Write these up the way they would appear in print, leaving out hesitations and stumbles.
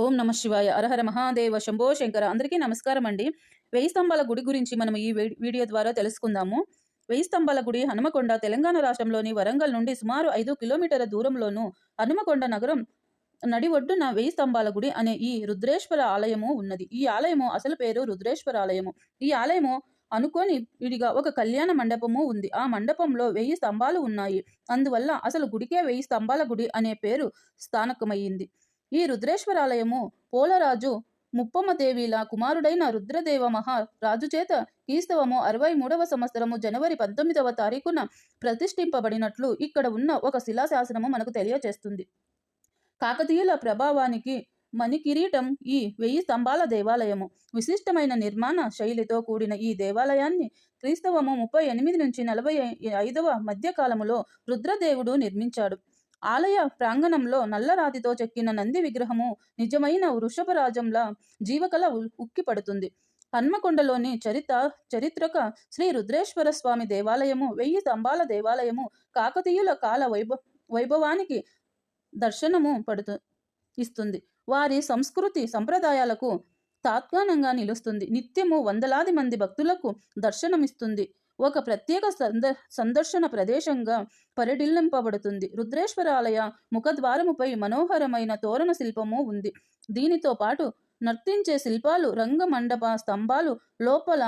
ఓం నమ శివాయ. అరహర మహాదేవ శంభో శంకర. అందరికీ నమస్కారం అండి. 1000 స్తంభాల గుడి గురించి మనం ఈ వీడియో ద్వారా తెలుసుకుందాము. 1000 స్తంభాల గుడి హనుమకొండ తెలంగాణ రాష్ట్రంలోని వరంగల్ నుండి సుమారు 5 కిలోమీటర్ల దూరంలోను హనుమకొండ నగరం నడి ఒడ్డున 1000 స్తంభాల గుడి అనే ఈ రుద్రేశ్వర ఆలయము ఉన్నది. ఈ ఆలయము అసలు పేరు రుద్రేశ్వర ఆలయము. ఈ ఆలయము అనుకోని విడిగా ఒక కళ్యాణ మండపము ఉంది. ఆ మండపంలో 1000 స్తంభాలు ఉన్నాయి. అందువల్ల అసలు గుడికే 1000 స్తంభాల గుడి అనే పేరు స్థానకమయ్యింది. ఈ రుద్రేశ్వరాలయము పోలరాజు ముప్పమ్మదేవిల కుమారుడైన రుద్రదేవ మహారాజు చేత క్రీస్తవము 63వ సంవత్సరము జనవరి 19వ తారీఖున ప్రతిష్ఠింపబడినట్లు ఇక్కడ ఉన్న ఒక శిలాశాసనము మనకు తెలియచేస్తుంది. కాకతీయుల ప్రభావానికి మణికిరీటం ఈ 1000 స్తంభాల దేవాలయము. విశిష్టమైన నిర్మాణ శైలితో కూడిన ఈ దేవాలయాన్ని క్రీస్తవము 38 నుంచి 45వ మధ్య కాలములో రుద్రదేవుడు నిర్మించాడు. ఆలయ ప్రాంగణంలో నల్లరాతితో చెక్కిన నంది విగ్రహము నిజమైన వృషభరాజంలా జీవకళ ఉక్కిపడుతుంది. హన్మకొండలోని చరిత్రక శ్రీ రుద్రేశ్వర స్వామి దేవాలయము 1000 స్తంభాల దేవాలయము కాకతీయుల కాల వైభవానికి దర్శనము ఇస్తుంది. వారి సంస్కృతి సంప్రదాయాలకు తాత్కాణంగా నిలుస్తుంది. నిత్యము వందలాది మంది భక్తులకు దర్శనమిస్తుంది. ఒక ప్రత్యేక సందర్శన ప్రదేశంగా పరిడిల్లింపబడుతుంది. రుద్రేశ్వరాలయ ముఖద్వారముపై మనోహరమైన తోరణ శిల్పము ఉంది. దీనితో పాటు నర్తించే శిల్పాలు, రంగ మండప స్తంభాలు, లోపల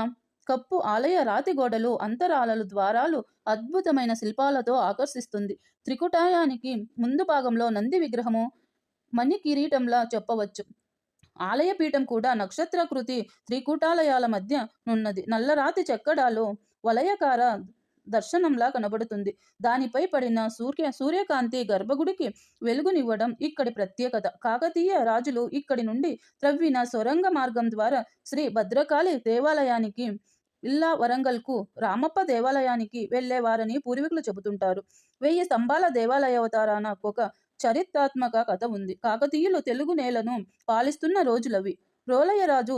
కప్పు ఆలయ రాతి గోడలు, అంతరాలలు, ద్వారాలు అద్భుతమైన శిల్పాలతో ఆకర్షిస్తుంది. త్రికుటాయానికి ముందు భాగంలో నంది విగ్రహము మణి కిరీటంలా చెప్పవచ్చు. ఆలయ పీఠం కూడా నక్షత్రకృతి త్రికూటాలయాల మధ్య నున్నది. నల్లరాతి చెక్కడాలు వలయకార దర్శనంలా కనబడుతుంది. దానిపై పడిన సూర్యకాంతి గర్భగుడికి వెలుగునివ్వడం ఇక్కడి ప్రత్యేకత. కాకతీయ రాజులు ఇక్కడి నుండి త్రవ్విన సొరంగ మార్గం ద్వారా శ్రీ భద్రకాళి దేవాలయానికి, ఇల్లా వరంగల్కు రామప్ప దేవాలయానికి వెళ్లేవారని పూర్వీకులు చెబుతుంటారు. 1000 స్తంభాల దేవాలయావతారాన ఒక చరిత్రాత్మక కథ ఉంది. కాకతీయులు తెలుగు నేలను పాలిస్తున్న రోజులవి. రోలయ్యరాజు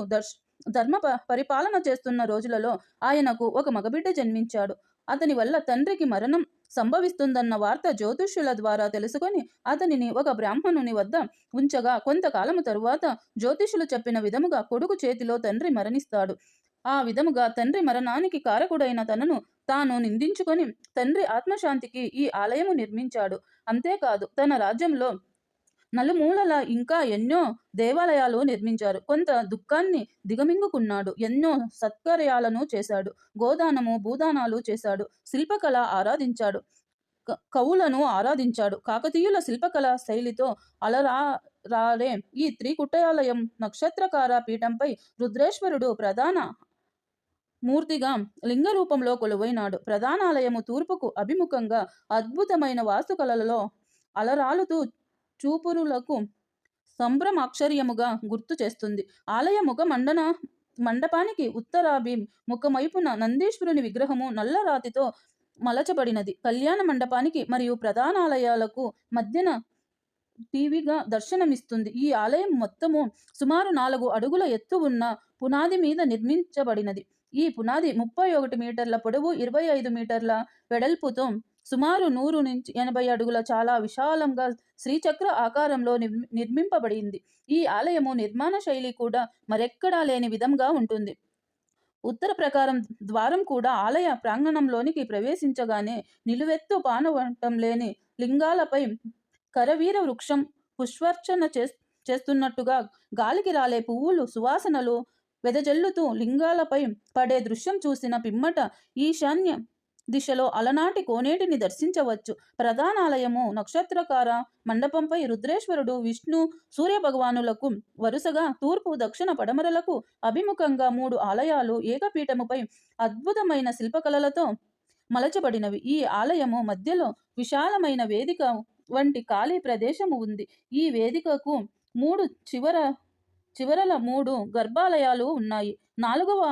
ధర్మ పరిపాలన చేస్తున్న రోజులలో ఆయనకు ఒక మగబిడ్డ జన్మించాడు. అతని వల్ల తండ్రికి మరణం సంభవిస్తుందన్న వార్త జ్యోతిష్యుల ద్వారా తెలుసుకొని అతనిని ఒక బ్రాహ్మణుని వద్ద ఉంచగా కొంతకాలము తరువాత జ్యోతిష్యులు చెప్పిన విధముగా కొడుకు చేతిలో తండ్రి మరణిస్తాడు. ఆ విధముగా తండ్రి మరణానికి కారకుడైన తనను తాను నిందించుకొని తండ్రి ఆత్మశాంతికి ఈ ఆలయము నిర్మించాడు. అంతేకాదు తన రాజ్యంలో నలుమూలల ఇంకా ఎన్నో దేవాలయాలు నిర్మించారు. కొంత దుఃఖాన్ని దిగమింగుకున్నాడు. ఎన్నో సత్కార్యాలను చేశాడు. గోదానము భూదానాలు చేశాడు. శిల్పకళ ఆరాధించాడు. కవులను ఆరాధించాడు. కాకతీయుల శిల్పకళ శైలితో అలరారే ఈ త్రికుటాలయం నక్షత్రకార పీఠంపై రుద్రేశ్వరుడు ప్రధాన మూర్తిగా లింగ రూపంలో కొలువైనాడు. ప్రధానాలయము తూర్పుకు అభిముఖంగా అద్భుతమైన వాస్తుకళలలో అలరాలుతూ చూపురులకు సంభ్రమాశ్చర్యముగా గుర్తు చేస్తుంది. ఆలయ మండపానికి ఉత్తరాభిముఖమైపున నందీశ్వరుని విగ్రహము నల్లరాతితో మలచబడినది. కళ్యాణ మండపానికి మరియు ప్రధానాలయాలకు మధ్యన టీవీగా దర్శనమిస్తుంది. ఈ ఆలయం మొత్తము సుమారు 4 అడుగుల ఎత్తు ఉన్న పునాది మీద నిర్మించబడినది. ఈ పునాది 31 మీటర్ల పొడవు, 25 మీటర్ల వెడల్పుతో సుమారు 100 నుంచి 80 అడుగుల చాలా విశాలంగా శ్రీచక్ర ఆకారంలో నిర్మింపబడింది. ఈ ఆలయము నిర్మాణ శైలి కూడా మరెక్కడా లేని విధంగా ఉంటుంది. ఉత్తర ప్రకారం ద్వారం కూడా ఆలయ ప్రాంగణంలోనికి ప్రవేశించగానే నిలువెత్తు పానవటం లేని లింగాలపై కరవీర వృక్షం పుష్పార్చన చేస్తున్నట్టుగా గాలికి రాలే పువ్వులు సువాసనలు వెదజల్లుతూ లింగాలపై పడే దృశ్యం చూసిన పిమ్మట ఈశాన్య దిశలో అలనాటి కోనేటిని దర్శించవచ్చు. ప్రధానాలయము నక్షత్రకార మండపంపై రుద్రేశ్వరుడు, విష్ణు, సూర్య భగవానులకు వరుసగా తూర్పు, దక్షిణ, పడమరలకు అభిముఖంగా 3 ఆలయాలు ఏకపీఠముపై అద్భుతమైన శిల్పకళలతో మలచబడినవి. ఈ ఆలయము మధ్యలో విశాలమైన వేదిక వంటి ఖాళీ ప్రదేశము ఉంది. ఈ వేదికకు 3 చివరల 3 గర్భాలయాలు ఉన్నాయి. 4వ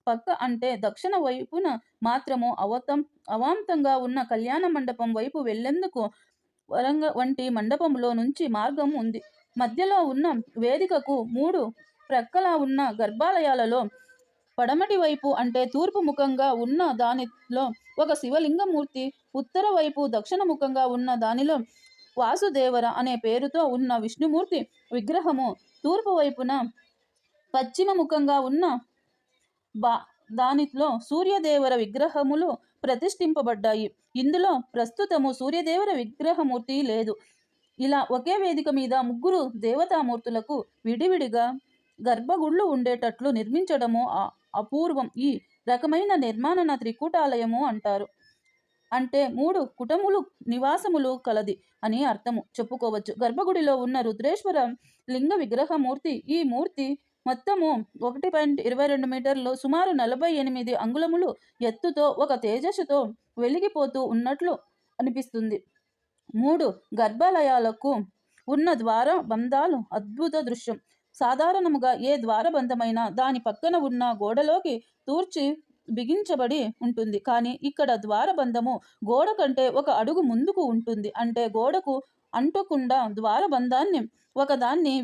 పక్క అంటే దక్షిణ వైపున మాత్రము అవాంతంగా ఉన్న కళ్యాణ మండపం వైపు వెళ్లేందుకు వరంగ వంటి మండపంలో నుంచి మార్గం ఉంది. మధ్యలో ఉన్న వేదికకు 3 ప్రక్కల ఉన్న గర్భాలయాలలో పడమటి వైపు అంటే తూర్పు ముఖంగా ఉన్న దానిలో ఒక శివలింగమూర్తి, ఉత్తర వైపు దక్షిణ ముఖంగా ఉన్న దానిలో వాసుదేవర అనే పేరుతో ఉన్న విష్ణుమూర్తి విగ్రహము తూర్పు వైపున పశ్చిమ ముఖంగా ఉన్న బా దానిలో సూర్యదేవర విగ్రహములు ప్రతిష్ఠింపబడ్డాయి. ఇందులో ప్రస్తుతము సూర్యదేవర విగ్రహమూర్తి లేదు. ఇలా ఒకే వేదిక మీద ముగ్గురు దేవతామూర్తులకు విడివిడిగా గర్భగుళ్ళు ఉండేటట్లు నిర్మించడము అపూర్వం. ఈ రకమైన నిర్మాణ త్రికూటాలయము అంటారు. అంటే 3 కుటములు నివాసములు కలది అని అర్థము చెప్పుకోవచ్చు. గర్భగుడిలో ఉన్న రుద్రేశ్వర లింగ విగ్రహమూర్తి, ఈ మూర్తి మొత్తము 1.22 మీటర్లు, సుమారు 48 అంగుళములు ఎత్తుతో ఒక తేజస్సుతో వెలిగిపోతూ ఉన్నట్లు అనిపిస్తుంది. 3 గర్భాలయాలకు ఉన్న ద్వార బంధాలు అద్భుత దృశ్యం. సాధారణముగా ఏ ద్వారబంధమైనా దాని పక్కన ఉన్న గోడలోకి తూర్చి బిగించబడి ఉంటుంది. కానీ ఇక్కడ ద్వారబంధము గోడ కంటే 1 అడుగు ముందుకు ఉంటుంది. అంటే గోడకు అంటకుండా ద్వారబంధాన్ని ఒకదాన్ని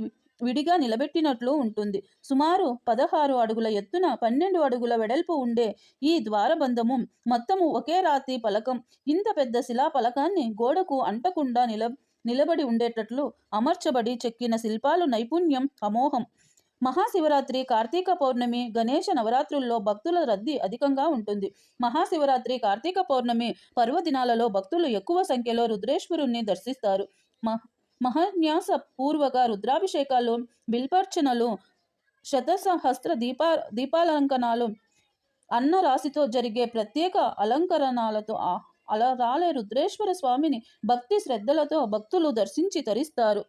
విడిగా నిలబెట్టినట్లు ఉంటుంది. సుమారు 16 అడుగుల ఎత్తున 12 అడుగుల వెడల్పు ఉండే ఈ ద్వారబంధము మొత్తము ఒకే రాతి పలకం. ఇంత పెద్ద శిలా పలకాన్ని గోడకు అంటకుండా నిలబడి ఉండేటట్లు అమర్చబడి చెక్కిన శిల్పాలు నైపుణ్యం అమోఘం. మహాశివరాత్రి, కార్తీక పౌర్ణమి, గణేష నవరాత్రుల్లో భక్తుల రద్దీ అధికంగా ఉంటుంది. మహాశివరాత్రి, కార్తీక పౌర్ణమి పర్వదినాలలో భక్తులు ఎక్కువ సంఖ్యలో రుద్రేశ్వరుణ్ణి దర్శిస్తారు. మహాన్యాస పూర్వక రుద్రాభిషేకాలు, బిల్పార్చనలు, శతసహస్ర దీపాలంకనాలు, అన్న రాశితో జరిగే ప్రత్యేక అలంకరణాలతో అలరాలే రుద్రేశ్వర స్వామిని భక్తి శ్రద్ధలతో భక్తులు దర్శించి తరిస్తారు.